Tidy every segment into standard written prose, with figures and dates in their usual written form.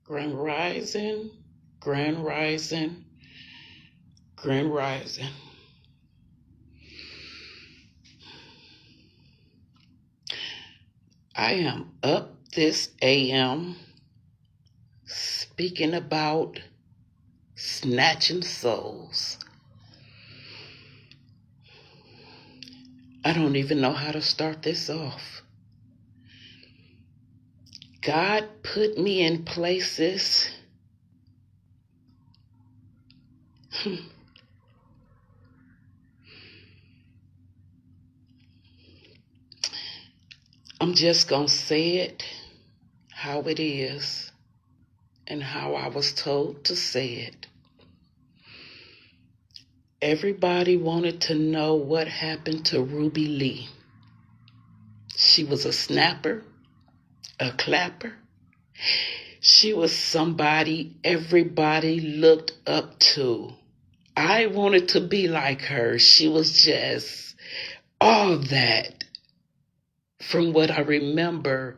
Grand Rising, Grand Rising, Grand Rising. I am up this AM speaking about snatching souls. I don't even know how to start this off. God put me in places I'm just going to say it how it is and how I was told to say it. Everybody wanted to know what happened to Ruby Lee. She was a snapper, a clapper. She was somebody everybody looked up to. I wanted to be like her. She was just all that. From what I remember,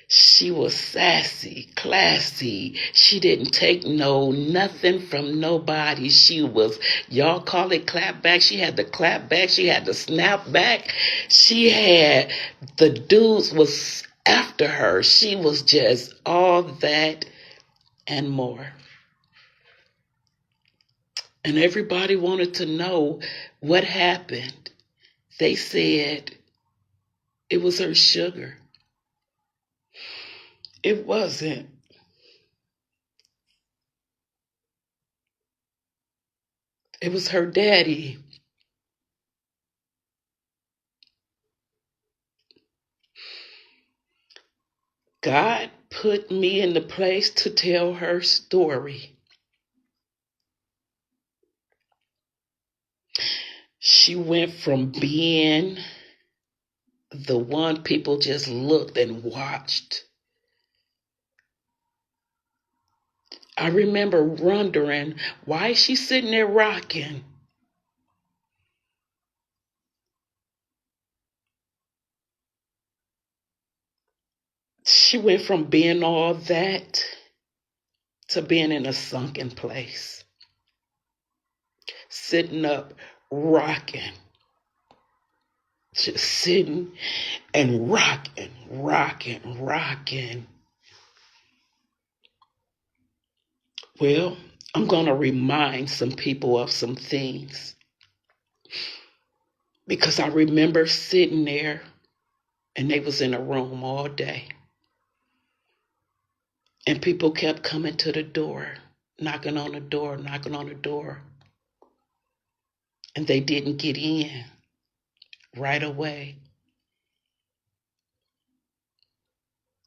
she was sassy, classy. She didn't take nothing from nobody. She was, y'all call it clap back. She had the clap back. She had the snap back. She had, the dudes was after her. She was just all that and more. And everybody wanted to know what happened. They said it was her sugar. It wasn't. It was her daddy. God put me in the place to tell her story. She went from being the one people just looked and watched. I remember wondering, why is she sitting there rocking? She went from being all that to being in a sunken place, sitting up, rocking, just sitting and rocking, rocking, rocking. Well, I'm going to remind some people of some things because I remember sitting there and they was in a room all day. And people kept coming to the door, knocking on the door, knocking on the door. And they didn't get in right away.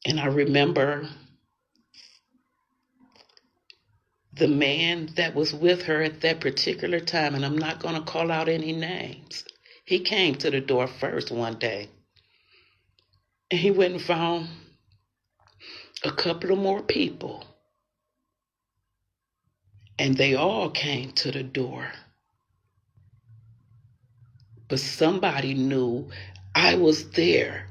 And I remember the man that was with her at that particular time, and I'm not going to call out any names. He came to the door first one day. And he went and found a couple of more people. And they all came to the door. But somebody knew I was there.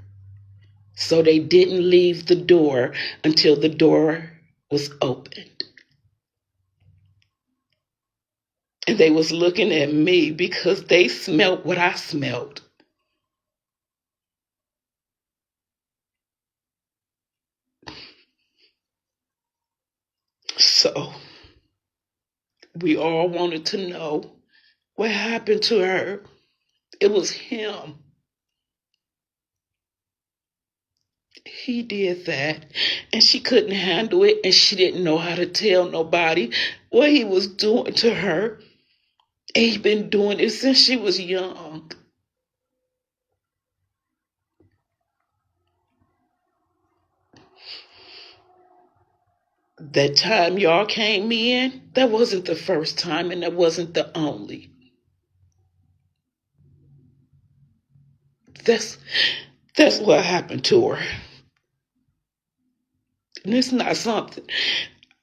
So they didn't leave the door until the door was opened. And they was looking at me because they smelt what I smelt. So we all wanted to know what happened to her. It was him. He did that. And she couldn't handle it. And she didn't know how to tell nobody what he was doing to her. And he'd been doing it since she was young. That time y'all came in, that wasn't the first time and that wasn't the only. That's that's what happened to her. And it's not something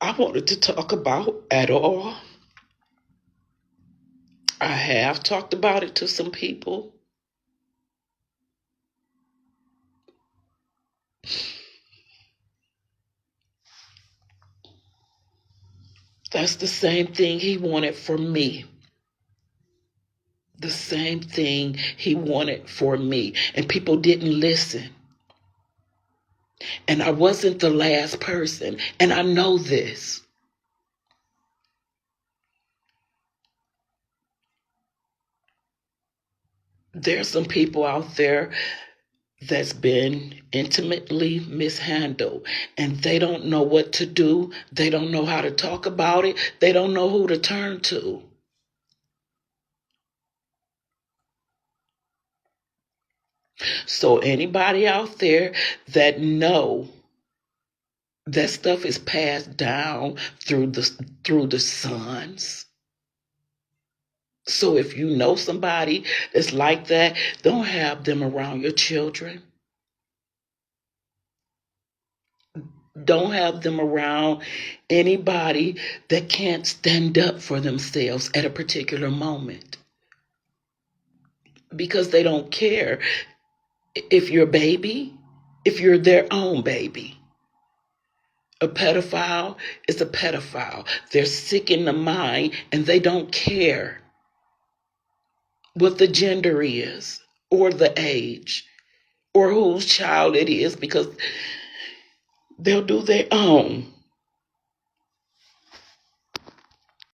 I wanted to talk about at all. I have talked about it to some people. That's the same thing he wanted for me. The same thing he wanted for me. And people didn't listen. And I wasn't the last person. And I know this. There's some people out there that's been intimately mishandled, and they don't know what to do. They don't know how to talk about it. They don't know who to turn to. So anybody out there that know that stuff is passed down through the sons. So if you know somebody that's like that, don't have them around your children. Don't have them around anybody that can't stand up for themselves at a particular moment. Because they don't care if you're a baby, if you're their own baby. A pedophile is a pedophile. They're sick in the mind and they don't care what the gender is or the age or whose child it is, because they'll do their own.